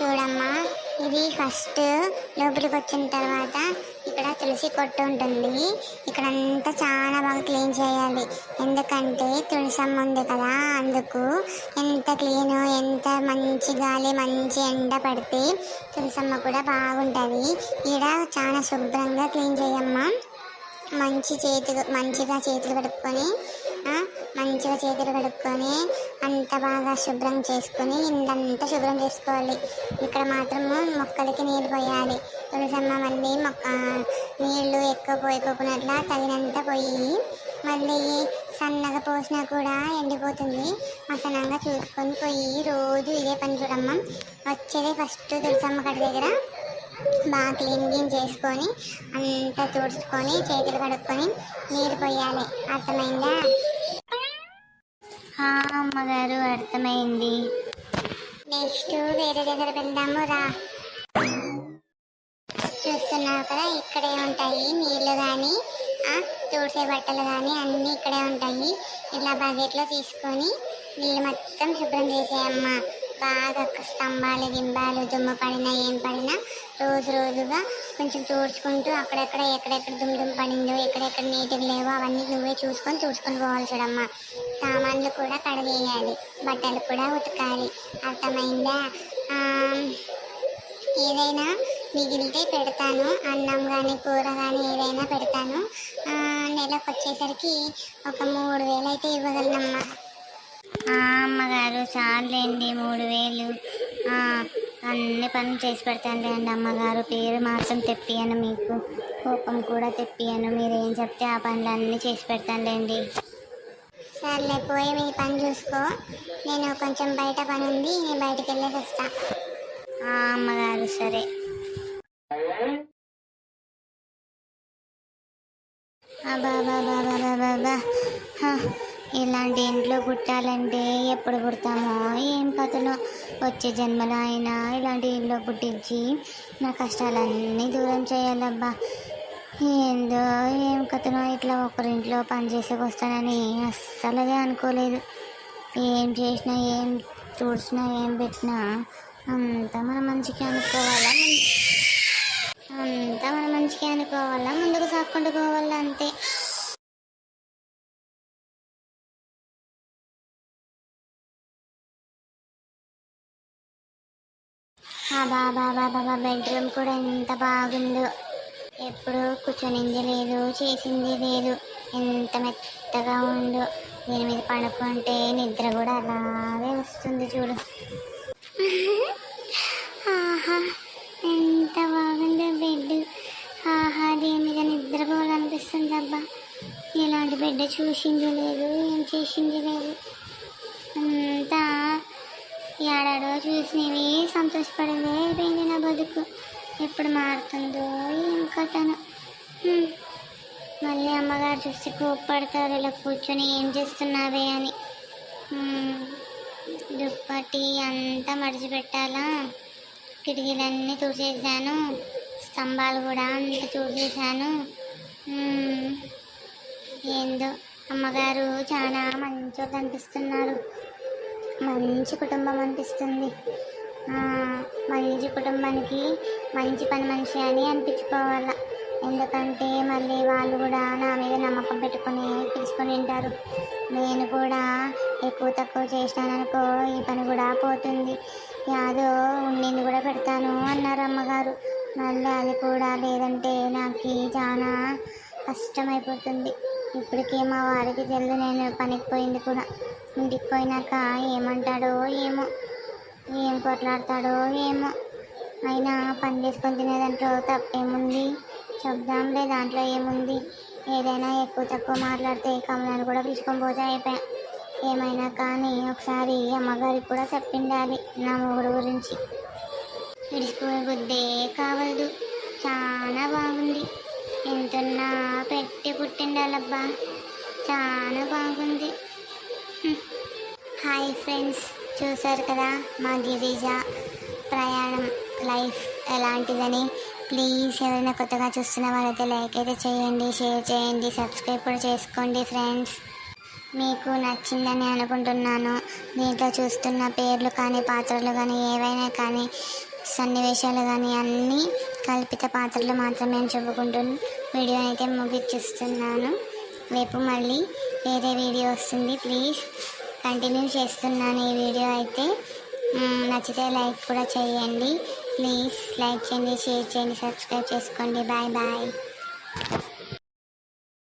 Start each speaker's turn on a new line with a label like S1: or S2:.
S1: చూడమ్మా, ఇది ఫస్ట్ లోపలికి వచ్చిన తర్వాత ఇక్కడ తులసి కొట్టు ఉంటుంది. ఇక్కడ అంతా చాలా బాగా క్లీన్ చేయాలి. ఎందుకంటే తులసమ్మ ఉంది కదా, అందుకు ఎంత క్లీను, ఎంత మంచి గాలి, మంచి ఎండ పడితే తులసమ్మ కూడా బాగుంటుంది. ఇక్కడ చాలా శుభ్రంగా క్లీన్ చేయమ్మా. మంచిగా చేతులు కడుక్కొని అంత బాగా శుభ్రం చేసుకొని ఇందంతా శుభ్రం చేసుకోవాలి. ఇక్కడ మాత్రము మొక్కలకి నీళ్ళు పోయాలి. తులసమ్మ మళ్ళీ నీళ్ళు ఎక్కువ పోయకోకున్నట్ల తగినంత పోయి మళ్ళీ సన్నగా పోసినా కూడా ఎండిపోతుంది. మసనంగా చూసుకొని పోయి రోజు ఇదే పని చూడమ్మ. వచ్చేది ఫస్ట్ తులసమ్మ కట్ట దగ్గర బాగా క్లీన్ చేసుకొని అంతా తుడుచుకొని చేతులు కడుక్కొని నీరు పోయాలి. అర్థమైందా?
S2: అమ్మగారు, అర్థమైంది.
S1: నెక్స్ట్ వేరే దగ్గర వెళ్దాము రా. చూస్తున్నావు కదా, ఇక్కడే ఉంటాయి నీళ్ళు కానీ తుడిసే బట్టలు కానీ అన్నీ ఇక్కడే ఉంటాయి. ఇలా బకెట్లో తీసుకొని నీళ్ళు మొత్తం శుభ్రం చేసేయమ్మా. బాగా స్తంభాలు గింబాలు దుమ్ము పడినా ఏం పడినా రోజుగా కొంచెం తుడుచుకుంటూ ఎక్కడెక్కడ దుమ్ము పడిందో, ఎక్కడెక్కడ నీటికి లేవో అవన్నీ నువ్వే చూసుకొని పోవాలి చూడమ్మా. సామాన్లు కూడా కడిగేయాలి, బట్టలు కూడా ఉతకాలి. అర్థమైందా? ఏదైనా మిగిలితే పెడతాను, అన్నం కానీ కూర కానీ ఏదైనా పెడతాను. నెలకు వచ్చేసరికి ఒక 3,000 అయితే ఇవ్వగలనమ్మా.
S2: అమ్మగారు, చాలండి 3,000. అన్ని పనులు చేసి పెడతాను అండి అమ్మగారు. పేరు మాత్రం తెప్పియను, మీకు కోపం కూడా తెప్పియను. మీరేం చెప్తే ఆ పనులన్నీ చేసి పెడతానులేండి.
S1: సర్లే, పోయి మీ పని చూసుకో. నేను కొంచెం బయట పని ఉంది, నేను బయటకు వెళ్ళేసి వస్తా.
S2: అమ్మగారు, సరే. బాబా, ఇలాంటి ఇంట్లో పుట్టాలంటే ఎప్పుడు పుడతామో ఏం కథలో. వచ్చే జన్మలో అయినా ఇలాంటి ఇంట్లో పుట్టించి నా కష్టాలన్నీ దూరం చేయాలబ్బా. ఏందో ఏం కథనో, ఇట్లా ఒకరింట్లో పనిచేసేకి వస్తానని అస్సలగే అనుకోలేదు. ఏం చేసినా, ఏం తుడిచినా, ఏం పెట్టినా అంతా మన మంచిగా అనుకోవాలా, ముందుకు సాక్కుంటూ పోవాలా, అంతే. బాబా, బెడ్రూమ్ కూడా ఎంత బాగుందో. ఎప్పుడు కూర్చొనింది లేదు, చేసింది లేదు. ఎంత మెత్తగా ఉందో. దీని మీద పడుకుంటే నిద్ర కూడా అలాగే వస్తుంది చూడు. ఆహా, ఎంత బాగుందో బెడ్. ఆహా, దీని మీద నిద్రపోవాలనిపిస్తుంది అబ్బా. ఇలాంటి బెడ్ చూసింది లేదు, ఏం చేసింది లేదు. అంతా ఏడాడో చూసినవి సంతోషపడేదే అయిపోయింది నా బతుకు. ఎప్పుడు మారుతుందో ఏం కథను. మళ్ళీ అమ్మగారు చూసి కోప్పడతారు, ఇలా కూర్చొని ఏం చేస్తున్నావే అని. దుప్పటి అంతా మడిచిపెట్టాలా. కిటికీలన్నీ తుడిచేసాను, స్తంభాలు కూడా అంతా తుడిచేసాను. ఏందో అమ్మగారు చాలా మంచిగా అనిపిస్తున్నారు. మంచి కుటుంబం అనిపిస్తుంది. మంచి కుటుంబానికి మంచి పని మనిషి అని అనిపించుకోవాలా. ఎందుకంటే మళ్ళీ వాళ్ళు కూడా నా మీద నమ్మకం పెట్టుకొని పిలుచుకొని ఉంటారు. నేను కూడా ఎక్కువ తక్కువ చేసినాననుకో ఈ పని కూడా పోతుంది. యాదో ఉండింది కూడా పెడతాను అన్నారు అమ్మగారు. మళ్ళీ అది కూడా లేదంటే నాకు చాలా కష్టమైపోతుంది. ఇప్పటికే మా వారికి తెలియదు నేను పనికి పోయింది కూడా. ఇంటికి పోయినాక ఏమంటాడో ఏమో, ఏం కొట్లాడతాడో ఏమో. అయినా పని చేసుకొని తినేదాంట్లో తప్పేముంది, చెప్దాంలే, దాంట్లో ఏముంది. ఏదైనా ఎక్కువ తక్కువ మాట్లాడితే కమలాన్ని కూడా పిలుచుకొని పోతే అయిపోయా. ఏమైనా కానీ ఒకసారి అమ్మగారికి కూడా చెప్పిండాలి నా మొగుడు గురించి. విడిచిపోయే బుద్ధే కావద్దు. చాలా బాగుంది. ఎంతున్నా పెట్టి పుట్టిండాలబ్బా. చాలా బాగుంది. హాయ్ ఫ్రెండ్స్, చూసారు కదా మా గిరిజ ప్రయాణం లైఫ్ ఎలాంటిదని. ప్లీజ్ ఎవరైనా కొత్తగా చూస్తున్న వాళ్ళైతే లైక్ అయితే చేయండి, షేర్ చేయండి, సబ్స్క్రైబ్ కూడా చేసుకోండి ఫ్రెండ్స్. మీకు నచ్చిందని అనుకుంటున్నాను. దీంట్లో చూస్తున్న పేర్లు కానీ పాత్రలు కానీ ఏవైనా కానీ సన్నివేశాలు కానీ అన్నీ కల్పిత పాత్రలు మాత్రమే అని చెప్పుకుంటూ వీడియో అయితే ముగిస్తున్నాను. రేపు మళ్ళీ వేరే వీడియో వస్తుంది. ప్లీజ్ కంటిన్యూ చేస్తున్నాను ఈ వీడియో అయితే. నచ్చితే లైక్ కూడా చేయండి. ప్లీజ్ లైక్ చేయండి, షేర్ చేయండి, సబ్స్క్రైబ్ చేసుకోండి. Bye bye.